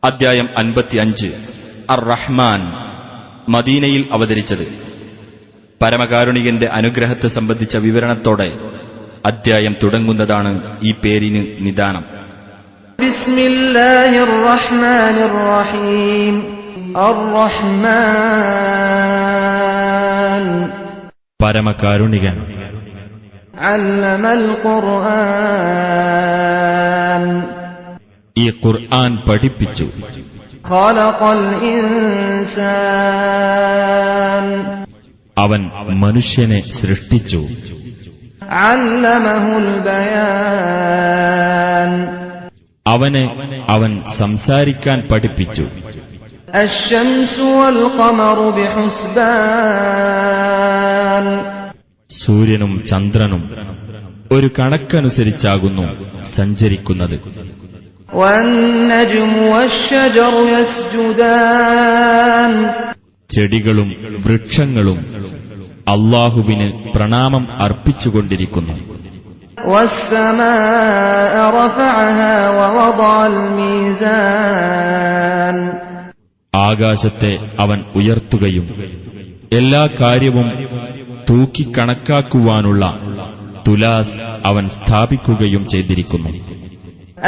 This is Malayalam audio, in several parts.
അദ്ധ്യായം 55 അർ-റഹ്മാൻ മദീനയിൽ അവതരിച്ചത്. പരമകാരുണികന്റെ അനുഗ്രഹത്തെ സംബന്ധിച്ച വിവരണത്തോടെ അദ്ധ്യായം തുടങ്ങുന്നതാണ് ഈ പേരിന് നിദാനം. ബിസ്മില്ലാഹിർ റഹ്മാനിർ റഹീം. അർ-റഹ്മാൻ പരമകാരുണികൻ. അല്ലമൽ ഖുർആൻ ഈ ഖുർആൻ പഠിപ്പിച്ചു. ഖലഖൽ ഇൻസാൻ അവൻ മനുഷ്യനെ സൃഷ്ടിച്ചു. അല്ലമഹുൽ ബയാൻ അവനെ അവൻ സംസാരിക്കാൻ പഠിപ്പിച്ചു. അശ്ശംസു വൽ ഖമറു ബിഹുസ്ബാൻ സൂര്യനും ചന്ദ്രനും ഒരു കണക്കനുസരിച്ചാകുന്നു സഞ്ചരിക്കുന്നത്. വന്നജ്മു വശ്ശജറു യസ്ജുദാൻ ചെടികളും വൃക്ഷങ്ങളും അല്ലാഹുവിന് പ്രണാമം അർപ്പിച്ചുകൊണ്ടിരിക്കുന്നു. വസ്സമാഅ റഫഅഹാ വവദഅൽ മീസാൻ ആകാശത്തെ അവൻ ഉയർത്തുകയും എല്ലാ കാര്യവും തൂക്കിക്കണക്കാക്കുവാനുള്ള തുലാസ് അവൻ സ്ഥാപിക്കുകയും ചെയ്തിരിക്കുന്നു.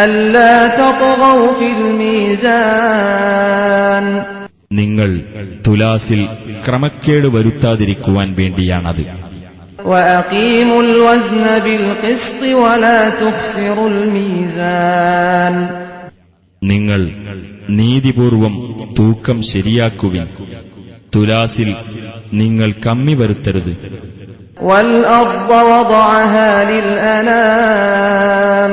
അല്ലാ തത്ഗൗ ഫിൽ മീസാൻ നിങ്ങൾ തുലാസിൽ ക്രമക്കേട് വരുത്താതിരിക്കുവാൻ വേണ്ടിയാണത്. വഅഖീമുൽ വസ്ന ബിൽ ഖിസ്തി വലാ തുഖ്സിറുൽ മീസാൻ നിങ്ങൾ നീതിപൂർവം തൂക്കം ശരിയാക്കുവിൻ. തുലാസിൽ നിങ്ങൾ കമ്മി വരുത്തരുത്. വൽ അർദ വദഅഹാ ലിൽ അനാം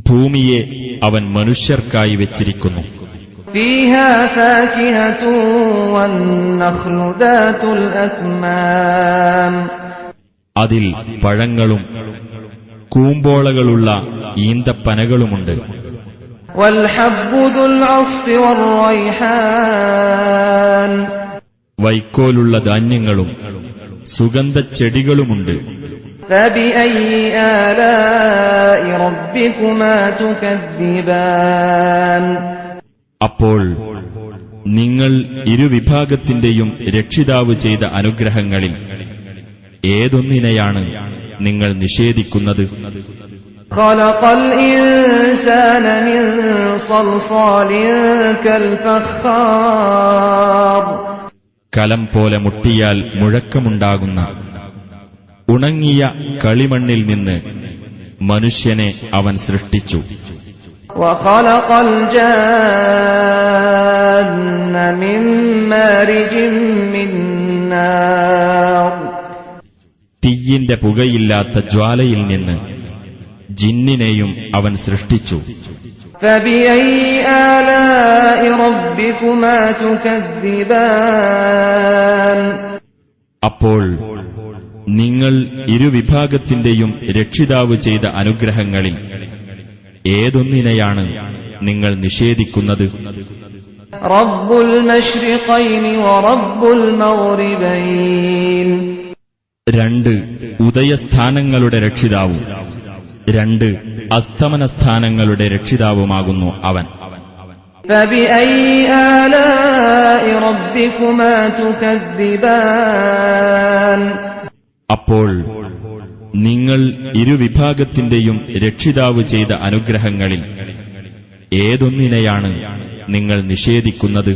ഭൂമിയെ അവൻ മനുഷ്യർക്കായി വെച്ചിരിക്കുന്നു. ഫീഹാ ഫാകിഹതു വന്നഖ്ലു ദാതുൽ അക്മാം അതിൽ പഴങ്ങളും കൂമ്പോളകളുള്ള ഈന്തപ്പനകളുമുണ്ട്. വൽ ഹബ്ബു ദുൽ അസ്ഫി വറൈഹാൻ വൈക്കോലുള്ള ധാന്യങ്ങളും സുഗന്ധച്ചെടികളുമുണ്ട്. ഫബിഅയ്യി ആലാഇ റബ്ബികുമാ തുകദ്ദിബാൻ അപ്പോൾ നിങ്ങൾ ഇരുവിഭാഗത്തിന്റെയും രക്ഷിതാവ് ചെയ്ത അനുഗ്രഹങ്ങളിൽ ഏതൊന്നിനെയാണ് നിങ്ങൾ നിഷേധിക്കുന്നത്? ഖലഖൽ ഇൻസാന മിൻ സൽസാലിൻ കൽ ഫഖാർ കലം പോലെ മുട്ടിയാൽ മുഴക്കമുണ്ടാകുന്ന ഉണങ്ങിയ കളിമണ്ണിൽ നിന്ന് മനുഷ്യനെ അവൻ സൃഷ്ടിച്ചു. വഖലഖൽ ജാന്ന മിൻ മാരിജിൻ മിൻ നാർ തീയിന്റെ പുകയില്ലാത്ത ജ്വാലയിൽ നിന്ന് ജിന്നിനെയും അവൻ സൃഷ്ടിച്ചു. ഫബിഅയ്യി ആലാഇ റബ്ബികുമാ തുകദ്ദിബാൻ അപ്പോൾ നിങ്ങൾ ഇരുവിഭാഗത്തിന്റെയും രക്ഷിതാവ് ചെയ്ത അനുഗ്രഹങ്ങളിൽ ഏതൊന്നിനെയാണ് നിങ്ങൾ നിഷേധിക്കുന്നത്? റബ്ബുൽ മശ്രിഖൈനി വറബ്ബുൽ മഗ്രിബൈൻ രണ്ട് ഉദയസ്ഥാനങ്ങളുടെ രക്ഷിതാവും രണ്ട് അസ്തമനസ്ഥാനങ്ങളുടെ രക്ഷിതാവുമാകുന്നു അവൻ. ഫബിഅയ്യി ആലാഇ റബ്ബികുമാ തുകദ്ദിബാൻ അപ്പോൾ നിങ്ങൾ ഇരുവിഭാഗത്തിന്റെയും രക്ഷിതാവ് ചെയ്ത അനുഗ്രഹങ്ങളിൽ ഏതൊന്നിനെയാണ് നിങ്ങൾ നിഷേധിക്കുന്നത്?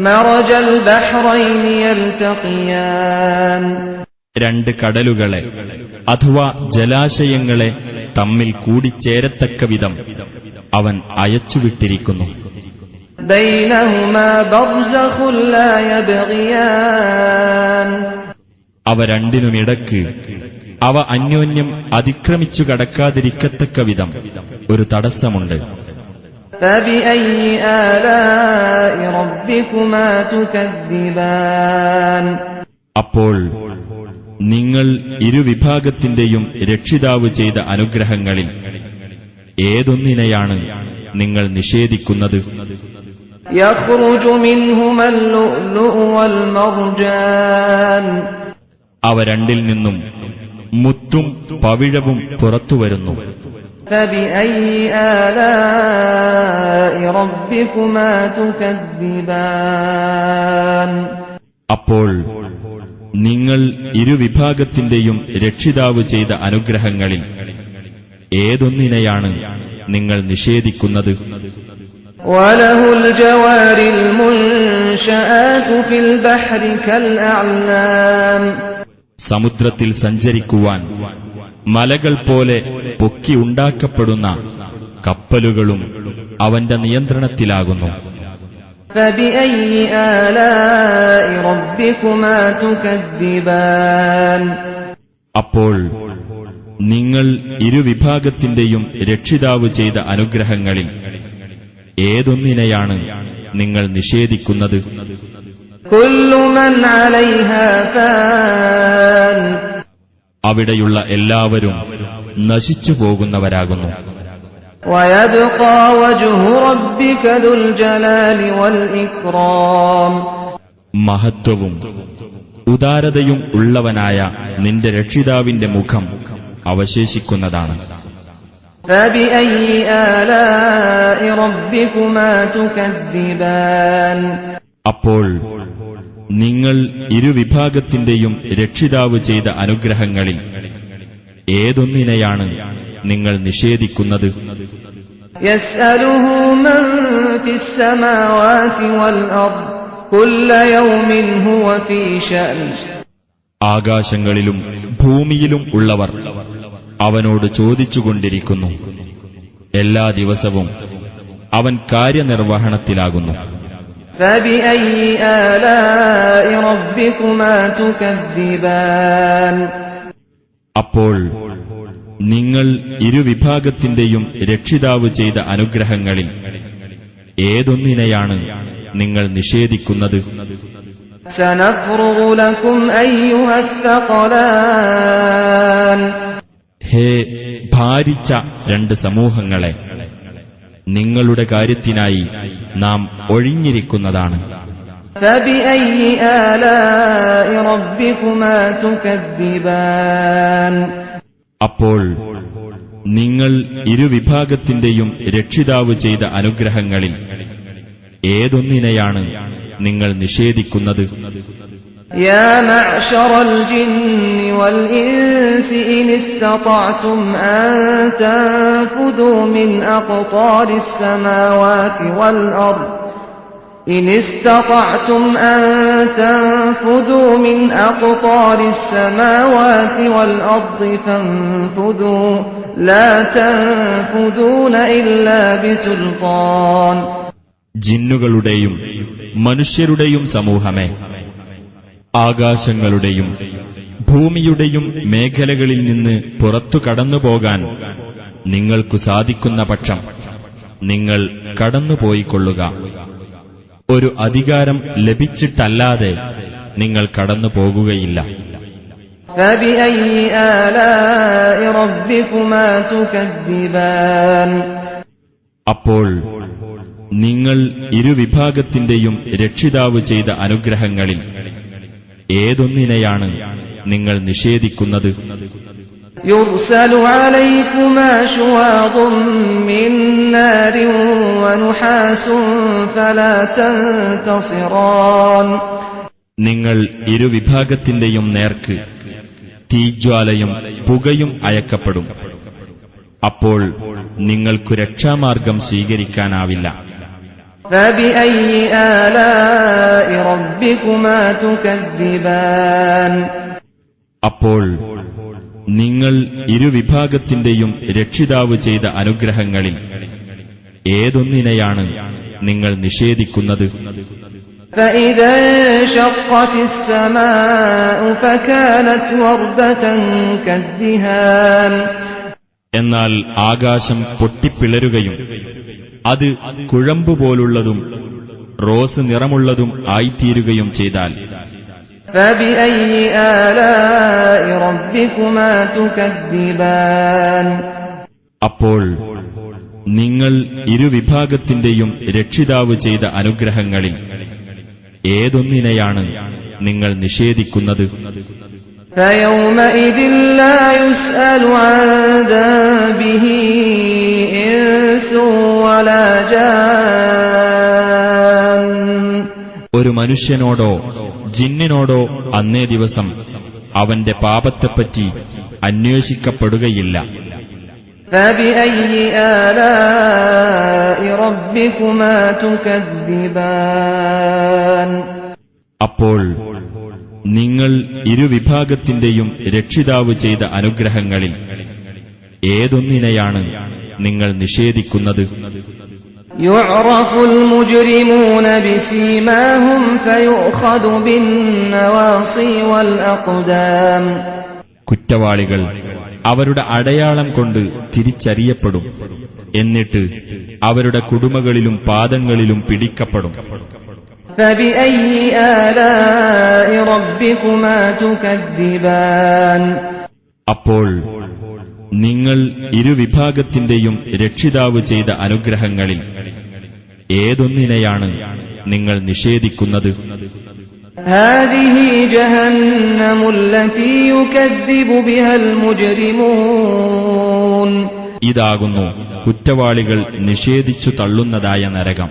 മറജൽ ബഹ്റൈനി യൽതഖിയാൻ രണ്ട് കടലുകളെ അഥവാ ജലാശയങ്ങളെ തമ്മിൽ കൂടിച്ചേരത്തക്ക വിധം അവൻ അയച്ചുവിട്ടിരിക്കുന്നു. ബൈനഹുമാ ബർസഖുൻ ലാ യബ്ഗിയാൻ അവ രണ്ടിനുമിടക്ക് അവ അന്യോന്യം അതിക്രമിച്ചു കടക്കാതിരിക്കത്തക്ക വിധം ഒരു തടസ്സമുണ്ട്. ഫബിഅയ്യി ആലാഇ റബ്ബികുമാ തുകദ്ദിബാൻ അപ്പോൾ നിങ്ങൾ ഇരുവിഭാഗത്തിന്റെയും രക്ഷിതാവ് ചെയ്ത അനുഗ്രഹങ്ങളിൽ ഏതൊന്നിനെയാണ് നിങ്ങൾ നിഷേധിക്കുന്നത്? യഖ്റുജു മിൻഹുമൽ ലുഅ്ലുഉ വൽ മർജാൻ അവ രണ്ടിൽ നിന്നും മുത്തും പവിഴവും പുറത്തുവരുന്നു. فبأي آلاء ربكما تكذبان അപ്പോൾ നിങ്ങൾ ഇരുവിഭാഗത്തിന്റെയും രക്ഷിതാവ് ചെയ്ത അനുഗ്രഹങ്ങളിൽ ഏതൊന്നിനെയാണ് നിങ്ങൾ നിഷേധിക്കുന്നത്? وله الجوار المنشآت في البحر كالأعلام സമുദ്രത്തിൽ സഞ്ചരിക്കുവാൻ മലകൾ പോലെ പൊക്കിയുണ്ടാക്കപ്പെടുന്ന കപ്പലുകളും അവന്റെ നിയന്ത്രണത്തിലാകുന്നു. فبأي آلاء ربكما تكذبان അപ്പോൾ നിങ്ങൾ ഇരുവിഭാഗത്തിന്റെയും രക്ഷിതാവ് ചെയ്ത അനുഗ്രഹങ്ങളിൽ ഏതൊന്നിനെയാണ് നിങ്ങൾ നിഷേധിക്കുന്നത്? كل من عليها فان അവിടെയുള്ള എല്ലാവരും നശിച്ചു പോകുന്നവരാകുന്നു. ويبقى وجه ربك ذو الجلال والإكرام മഹത്വവും ഉദാരതയും ഉള്ളവനായ നിന്റെ രക്ഷിതാവിന്റെ മുഖം അവശേഷിക്കുന്നതാണ്. فبأي آلاء ربكما تكذبان അപ്പോൾ നിങ്ങൾ ഇരുവിഭാഗത്തിന്റെയും രക്ഷിതാവ് ചെയ്ത അനുഗ്രഹങ്ങളിൽ ഏതൊന്നിനെയാണ് നിങ്ങൾ നിഷേധിക്കുന്നത്? يسأله من في السماوات والأرض كل يوم هو في شأن ആകാശങ്ങളിലും ഭൂമിയിലും ഉള്ളവർ അവനോട് ചോദിച്ചുകൊണ്ടിരിക്കുന്നു. എല്ലാ ദിവസവും അവൻ കാര്യനിർവഹണത്തിലാകുന്നു. فبأي آلاء ربكما تكذبان അപ്പോൾ നിങ്ങൾ ഇരുവിഭാഗത്തിന്റെയും രക്ഷിതാവ് ചെയ്ത അനുഗ്രഹങ്ങളിൽ ഏതൊന്നിനെയാണ് നിങ്ങൾ നിഷേധിക്കുന്നത്? سنفرغ لكم أيها الثقلان ഹേ ഭാരിച്ച രണ്ട് സമൂഹങ്ങളെ, നിങ്ങളുടെ കാര്യത്തിനായി നാം ഒഴിഞ്ഞിരിക്കുന്നതാണ്. فبأي آلاء ربكما تكذبان അപ്പോൾ നിങ്ങൾ ഇരുവിഭാഗത്തിന്റെയും രക്ഷിതാവ് ചെയ്ത അനുഗ്രഹങ്ങളിൽ ഏതൊന്നിനെയാണ് നിങ്ങൾ നിഷേധിക്കുന്നത്? يا معشر الجن والإنس إن استطعتم أن تنفذوا من أقطار السماوات والأرض إن استطعتم أن تنفذوا من أقطار السماوات والأرض فانفذوا لا تنفذون إلا بسلطان ജിന്നുകളുടെയും മനുഷ്യരുടെയും സമൂഹമേ, ആകാശങ്ങളുടെയും ഭൂമിയുടെയും മേഖലകളിൽ നിന്ന് പുറത്തു കടന്നുപോകാൻ നിങ്ങൾക്കു സാധിക്കുന്ന പക്ഷം നിങ്ങൾ കടന്നുപോയിക്കൊള്ളുക. ഒരു അധികാരം ലഭിച്ചിട്ടല്ലാതെ നിങ്ങൾ കടന്നുപോകുകയില്ല. فبأي آلاء ربكما تكذبان അപ്പോൾ നിങ്ങൾ ഇരുവിഭാഗത്തിന്റെയും രക്ഷിതാവ് ചെയ്ത അനുഗ്രഹങ്ങളിൽ ഏതൊന്നിനെയാണ് നിങ്ങൾ നിഷേധിക്കുന്നത്? يرسل عليكما شواظ من نار ونحاس فلا تنتصران നിങ്ങൾ ഇരുവിഭാഗത്തിന്റെയും നേർക്ക് തീജ്വാലയും പുകയും അയക്കപ്പെടും. അപ്പോൾ നിങ്ങൾക്കു രക്ഷാമാർഗം സ്വീകരിക്കാനാവില്ല. فبأي آلاء ربكما تكذبان അപ്പോൾ നിങ്ങൾ ഇരുവിഭാഗത്തിന്റെയും രക്ഷിതാവ് ചെയ്ത അനുഗ്രഹങ്ങളിൽ ഏതൊന്നിനെയാണ് നിങ്ങൾ നിഷേധിക്കുന്നത്? فإذا انشقت السماء فكانت وردة كالدهان എന്നാൽ ആകാശം പൊട്ടിപ്പിളരുകയും അത് കുഴമ്പുപോലുള്ളതും റോസ് നിറമുള്ളതും ആയിത്തീരുകയും ചെയ്താൽ فبأي آلاء ربكما تكذبان അപ്പോൾ നിങ്ങൾ ഇരുവിഭാഗത്തിന്റെയും രക്ഷിതാവ് ചെയ്ത അനുഗ്രഹങ്ങളിൽ ഏതൊന്നിനെയാണ് നിങ്ങൾ നിഷേധിക്കുന്നത്? فيومئذ لا يسأل عن ذنبه إنس ولا جان. ഒരു മനുഷ്യനോടോ ജിന്നിനോടോ അന്നേ ദിവസം അവന്റെ പാപത്തെപ്പറ്റി അന്വേഷിക്കപ്പെടുകയില്ല. فبأي آلاء ربكما تكذبان. അപ്പോൾ നിങ്ങൾ ഇരുവിഭാഗത്തിന്റെയും രക്ഷിതാവ് ചെയ്ത അനുഗ്രഹങ്ങളിൽ ഏതൊന്നിനെയാണ് നിങ്ങൾ നിഷേധിക്കുന്നത്? يعرف المجرمون بسيماهم فيؤخذ بالنواصي والأقدام. കുറ്റവാളികൾ അവരുടെ അടയാളം കൊണ്ട് തിരിച്ചറിയപ്പെടും. എന്നിട്ട് അവരുടെ കുടുമകളിലും പാദങ്ങളിലും പിടിക്കപ്പെടും. فبأي آلاء ربكما تكذبان. അപ്പോൾ നിങ്ങൾ ഇരുവിഭാഗത്തിന്റെയും രക്ഷിതാവ് ചെയ്ത അനുഗ്രഹങ്ങളിൽ ഏതൊന്നിനെയാണ് നിങ്ങൾ നിഷേധിക്കുന്നത്? هذه جهنم التي يكذب بها المجرمون. ഇതാകുന്നു കുറ്റവാളികൾ നിഷേധിച്ചു തള്ളുന്നതായ നരകം.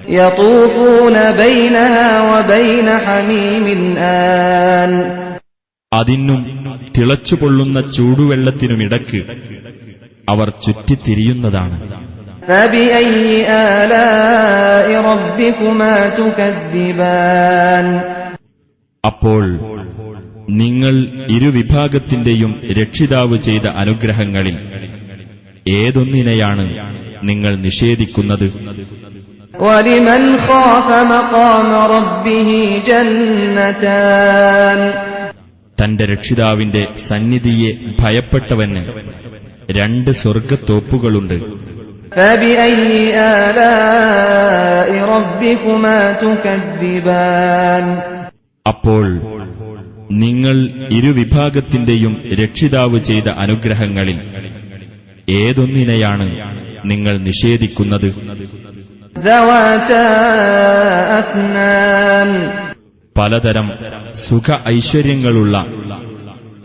يطوفون بينها وبين حميم آن. അതിനും തിളച്ചുപൊള്ളുന്ന ചൂടുവെള്ളത്തിനുമിടക്ക് അവർ ചുറ്റിത്തിരിയുന്നതാണ്. فبأي آلاء ربكما تكذبان. അപ്പോൾ നിങ്ങൾ ഇരുവിഭാഗത്തിന്റെയും രക്ഷിതാവ് ചെയ്ത അനുഗ്രഹങ്ങളിൽ ഏതൊന്നിനെയാണ് നിങ്ങൾ നിഷേധിക്കുന്നത്? ولمن خاف مقام ربه جنتان. തന്റെ രക്ഷിതാവിന്റെ സന്നിധിയെ ഭയപ്പെട്ടവന് രണ്ട് സ്വർഗത്തോപ്പുകളുണ്ട്. فبأي آلاء ربكما تكذبان. അപ്പോൾ നിങ്ങൾ ഇരുവിഭാഗത്തിന്റെയും രക്ഷിതാവ് ചെയ്ത അനുഗ്രഹങ്ങളിൽ ഏതൊന്നിനെയാണ് നിങ്ങൾ നിഷേധിക്കുന്നത്? ذواتا أفنان. പലതരം സുഖ ഐശ്വര്യങ്ങളുള്ള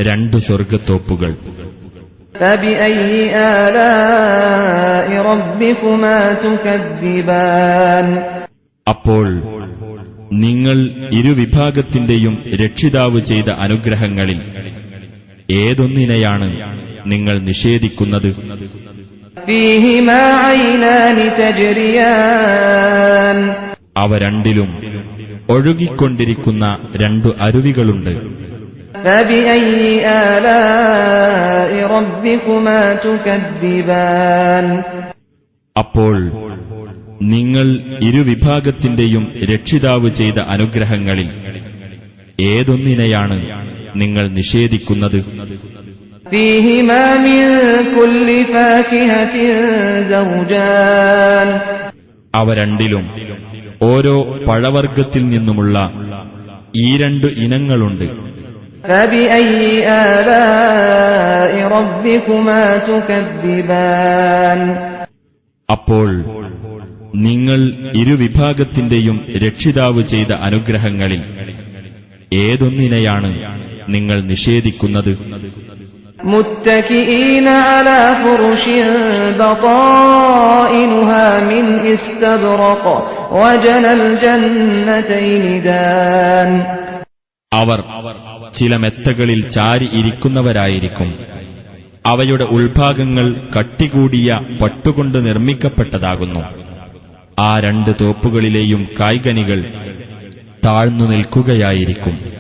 രണ്ട് സ്വർഗത്തോപ്പുകൾ. فبأي آلاء ربكما تكذبان. അപ്പോൾ നിങ്ങൾ ഇരുവിഭാഗത്തിന്റെയും രക്ഷിതാവ് ചെയ്ത അനുഗ്രഹങ്ങളിൽ ഏതൊന്നിനെയാണ് നിങ്ങൾ നിഷേധിക്കുന്നത്? فيهما عينان تجريان. അവ രണ്ടിലും ഒഴുകിക്കൊണ്ടിരിക്കുന്ന രണ്ടു അരുവികളുണ്ട്. فبأي آلاء ربكما تكذبان. അപ്പോൾ നിങ്ങൾ ഇരുവിഭാഗത്തിന്റെയും രക്ഷിതാവ് ചെയ്ത അനുഗ്രഹങ്ങളിൽ ഏതൊന്നിനെയാണ് നിങ്ങൾ നിഷേധിക്കുന്നത്? فيهما من كل فاكهة زوجان. അവ രണ്ടിലും ഓരോ പഴവർഗ്ഗത്തിൽ നിന്നുമുള്ള ഈ രണ്ടു ഇനങ്ങളുണ്ട്. فبأي آلاء ربكما تكذبان. അപ്പോൾ നിങ്ങൾ ഇരുവിഭാഗത്തിന്റെയും രക്ഷിതാവ് ചെയ്ത അനുഗ്രഹങ്ങളിൽ ഏതൊന്നിനെയാണ് നിങ്ങൾ നിഷേധിക്കുന്നത്? متكئين على فرش بطائنها من استبرق وجنى الجنتين دان. അവർ ചില മെത്തകളിൽ ചാരി ഇരിക്കുന്നവരായിരിക്കും. അവയുടെ ഉൾഭാഗങ്ങൾ കട്ടികൂടിയ പട്ടുകൊണ്ട് നിർമ്മിക്കപ്പെട്ടതാകുന്നു. ആ രണ്ട് തോപ്പുകളിലെയും കായ്കനികൾ താഴ്ന്നു നിൽക്കുകയായിരിക്കും.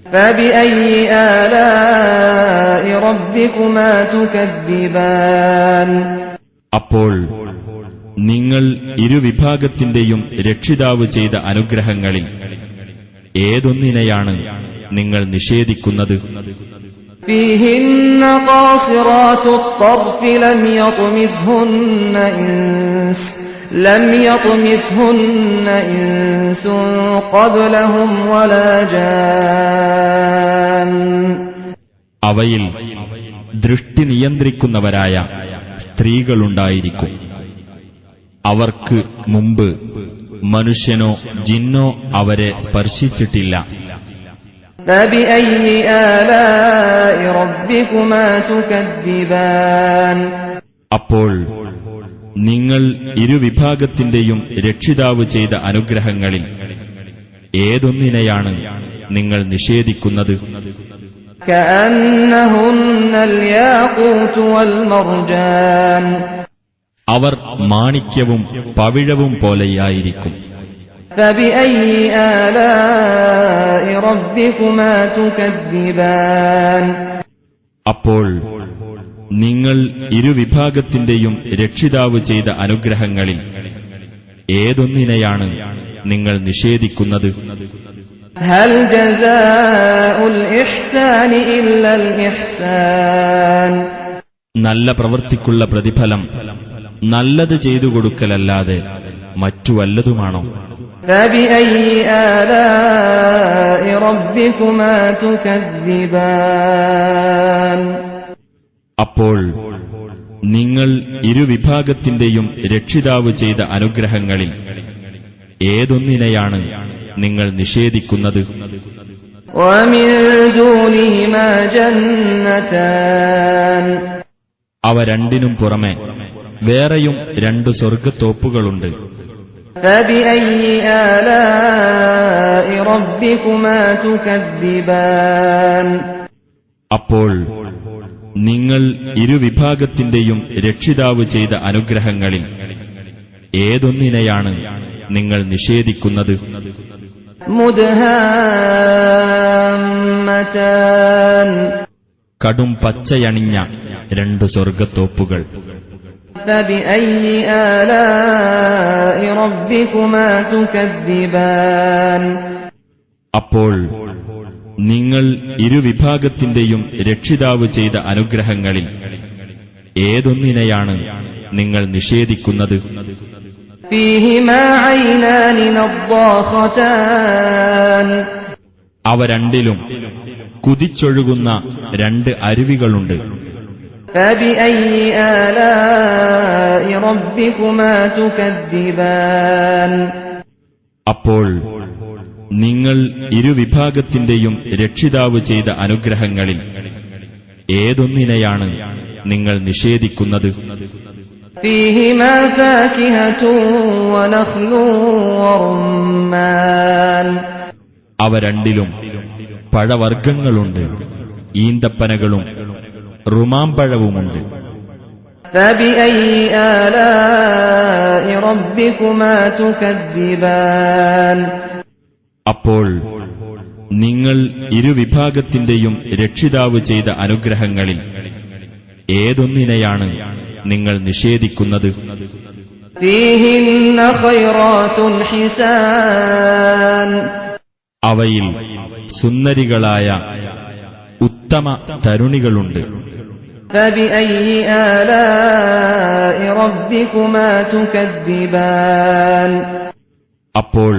فبأي آلاء ربكما تكذبان. അപ്പോൾ നിങ്ങൾ ഇരുവിഭാഗത്തിന്റെയും രക്ഷിതാവ് ചെയ്ത അനുഗ്രഹങ്ങളിൽ ഏതൊന്നിനെയാണ് നിങ്ങൾ നിഷേധിക്കുന്നത്? فيهن قاصرات الطرف لم يطمثهن إنس قبلهم ولا جان. അവയിൽ ദൃഷ്ടി നിയന്ത്രിക്കുന്നവരായ സ്ത്രീകളുണ്ടായിരിക്കും. അവർക്ക് മുമ്പ് മനുഷ്യനോ ജിന്നോ അവരെ സ്പർശിച്ചിട്ടില്ല. فبأي آلاء ربكما تكذبان അപ്പോൾ നിങ്ങൾ ഇരുവിഭാഗത്തിന്റെയും രക്ഷിതാവ് ചെയ്ത അനുഗ്രഹങ്ങളിൽ ഏതൊന്നിനെയാണ് നിങ്ങൾ നിഷേധിക്കുന്നത്? كأنهن الياقوت والمرجان അവർ മാണിക്യവും പവിഴവും പോലെയായിരിക്കും. فبأي آلاء ربكما تكذبان അപ്പോൾ നിങ്ങൾ ഇരുവിഭാഗത്തിന്റെയും രക്ഷിതാവ് ചെയ്ത അനുഗ്രഹങ്ങളിൽ ഏതൊന്നിനെയാണ് നിങ്ങൾ നിഷേധിക്കുന്നത്? هل جزاء الإحسان إلا الإحسان നല്ല പ്രവൃത്തിക്കുള്ള പ്രതിഫലം നല്ലത് ചെയ്തു കൊടുക്കലല്ലാതെ മറ്റു വല്ലതുമാണോ? فبأي آلاء ربكما تكذبان അപ്പോൾ നിങ്ങൾ ഇരുവിഭാഗത്തിന്റെയും രക്ഷിതാവ് ചെയ്ത അനുഗ്രഹങ്ങളിൽ ഏതൊന്നിനെയാണ് നിങ്ങൾ നിഷേധിക്കുന്നത്? ومن دونهما جنتان അവ രണ്ടിനും പുറമെ വേറെയും രണ്ടു സ്വർഗത്തോപ്പുകളുണ്ട്. فبأي آلاء ربكما تكذبان അപ്പോൾ നിങ്ങൾ ഇരുവിഭാഗത്തിന്റെയും രക്ഷിതാവ് ചെയ്ത അനുഗ്രഹങ്ങളിൽ ഏതൊന്നിനെയാണ് നിങ്ങൾ നിഷേധിക്കുന്നത്? مدهامتان കടും പച്ചയണിഞ്ഞ രണ്ടു സ്വർഗത്തോപ്പുകൾ. فبأي آلاء ربكما تكذبان അപ്പോൾ നിങ്ങൾ ഇരുവിഭാഗത്തിന്റെയും രക്ഷിതാവ് ചെയ്ത അനുഗ്രഹങ്ങളിൽ ഏതൊന്നിനെയാണ് നിങ്ങൾ നിഷേധിക്കുന്നത്? فيهما عينان نضاختان അവ രണ്ടിലും കുതിച്ചൊഴുകുന്ന രണ്ട് അരുവികളുണ്ട്. فبأي آلاء ربكما تكذبان അപ്പോൾ നിങ്ങൾ ഇരുവിഭാഗത്തിന്റെയും രക്ഷിതാവ് ചെയ്ത അനുഗ്രഹങ്ങളിൽ ഏതൊന്നിനെയാണ് നിങ്ങൾ നിഷേധിക്കുന്നത്? فيهما فاكهة ونخل ورمان അവ രണ്ടിലും പഴവർഗ്ഗങ്ങളുണ്ട്, ഈന്തപ്പനകളും റുമാമ്പഴവുമുണ്ട്. فبأي آلاء ربكما تكذبان അപ്പോൾ നിങ്ങൾ ഇരുവിഭാഗത്തിന്റെയും രക്ഷിതാവ് ചെയ്ത അനുഗ്രഹങ്ങളിൽ ഏതൊന്നിനെയാണ് നിങ്ങൾ നിഷേധിക്കുന്നത്? فيهن خيرات حسان അവയിൽ സുന്ദരികളായ ഉത്തമ തരുണികളുണ്ട്. فبأي آلاء ربكما تكذبان അപ്പോൾ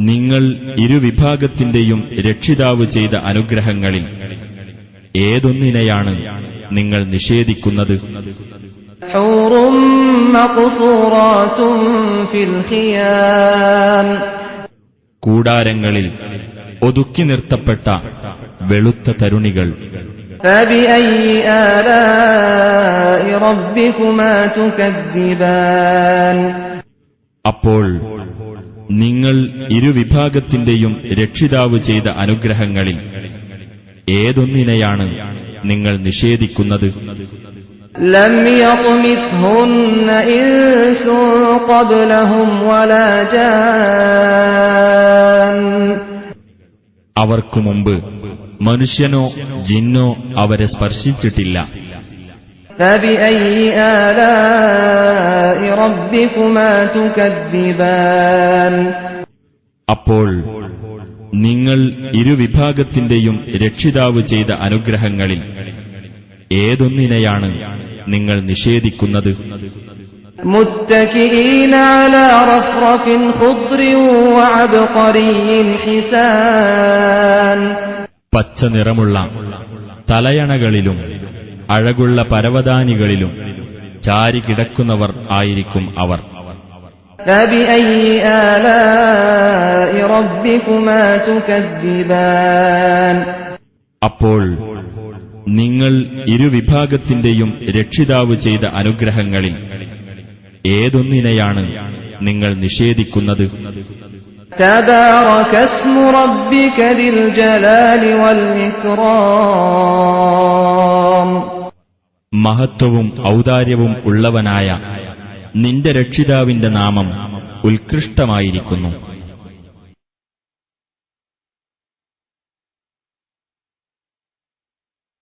നിങ്ങൾ ഇരുവിഭാഗത്തിന്റെയും രക്ഷിതാവ് ചെയ്ത അനുഗ്രഹങ്ങളിൽ ഏതൊന്നിനെയാണ് നിങ്ങൾ നിഷേധിക്കുന്നത്? حور مقصورات في الخيام കൂടാരങ്ങളിൽ ഒതുക്കി നിർത്തപ്പെട്ട വെളുത്ത തരുണികൾ. فبأي آلاء ربكما تكذبان അപ്പോൾ നിങ്ങൾ ഇരുവിഭാഗത്തിന്റെയും രക്ഷിതാവ് ചെയ്ത അനുഗ്രഹങ്ങളിൽ ഏതൊന്നിനെയാണ് നിങ്ങൾ നിഷേധിക്കുന്നത്? لم يطمثهن إنس قبلهم ولا جان അവർക്കു മുമ്പ് മനുഷ്യനോ ജിന്നോ അവരെ സ്പർശിച്ചിട്ടില്ല. فبأي آلاء ربكما تكذبان അപ്പോൾ നിങ്ങൾ ഇരുവിഭാഗത്തിന്റെയും രക്ഷിതാവ് ചെയ്ത അനുഗ്രഹങ്ങളിൽ ഏതൊന്നിനെയാണ് നിങ്ങൾ നിഷേധിക്കുന്നത്? متكئين على رفرف خضر وعبقري حسان പച്ച നിറമുള്ള തലയണകളിലും അഴകുള്ള പരവതാനികളിലും ചാരി കിടക്കുന്നവർ ആയിരിക്കും അവർ. فبأي آلاء ربكما تكذبان അപ്പോൾ നിങ്ങൾ ഇരുവിഭാഗത്തിന്റെയും രക്ഷിതാവ് ചെയ്ത അനുഗ്രഹങ്ങളിൽ ഏതൊന്നിനെയാണ് നിങ്ങൾ നിഷേധിക്കുന്നത്? تبارك اسم ربك ذي الجلال والإكرام മഹത്വവും ഔദാര്യവും ഉള്ളവനായ നിന്റെ രക്ഷിതാവിന്റെ നാമം ഉത്കൃഷ്ടമായിരിക്കുന്നു.